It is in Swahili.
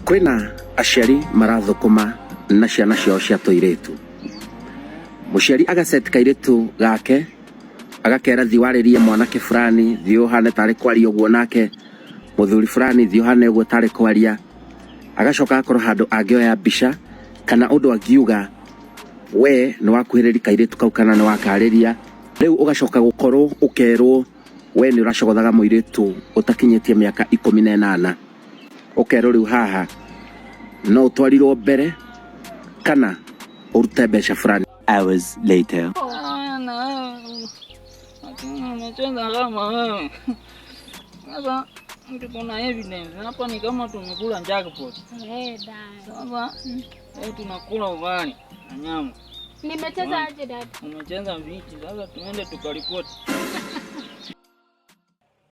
Kwina aciari marathukuma na ciana ciao cia toiretu. Muciari agaset kairetu gake agakera thiwaririe mwanake fulani thio hane tare kwaria uguo nake muthuri fulani thio hane uguo tare kwaria agacoka akoro handu angioya mbica kana undu angiuga we ni wakuhiriri kairetu kau kana ni wakariria riu ugacoka gukorwo ukerwo we ni uracogothaga muiretu utakinyetie miaka 18 ukero riu haha no twarirwo mbere kana urute mbeca fulani. Hours later. Sasa kuna evidence hapa ni kama tumekula jackpot. Sasa tunakula ugali na nyama. Nimecheza aje dad? Umecheza vipi? Sasa tuende tukaripoti.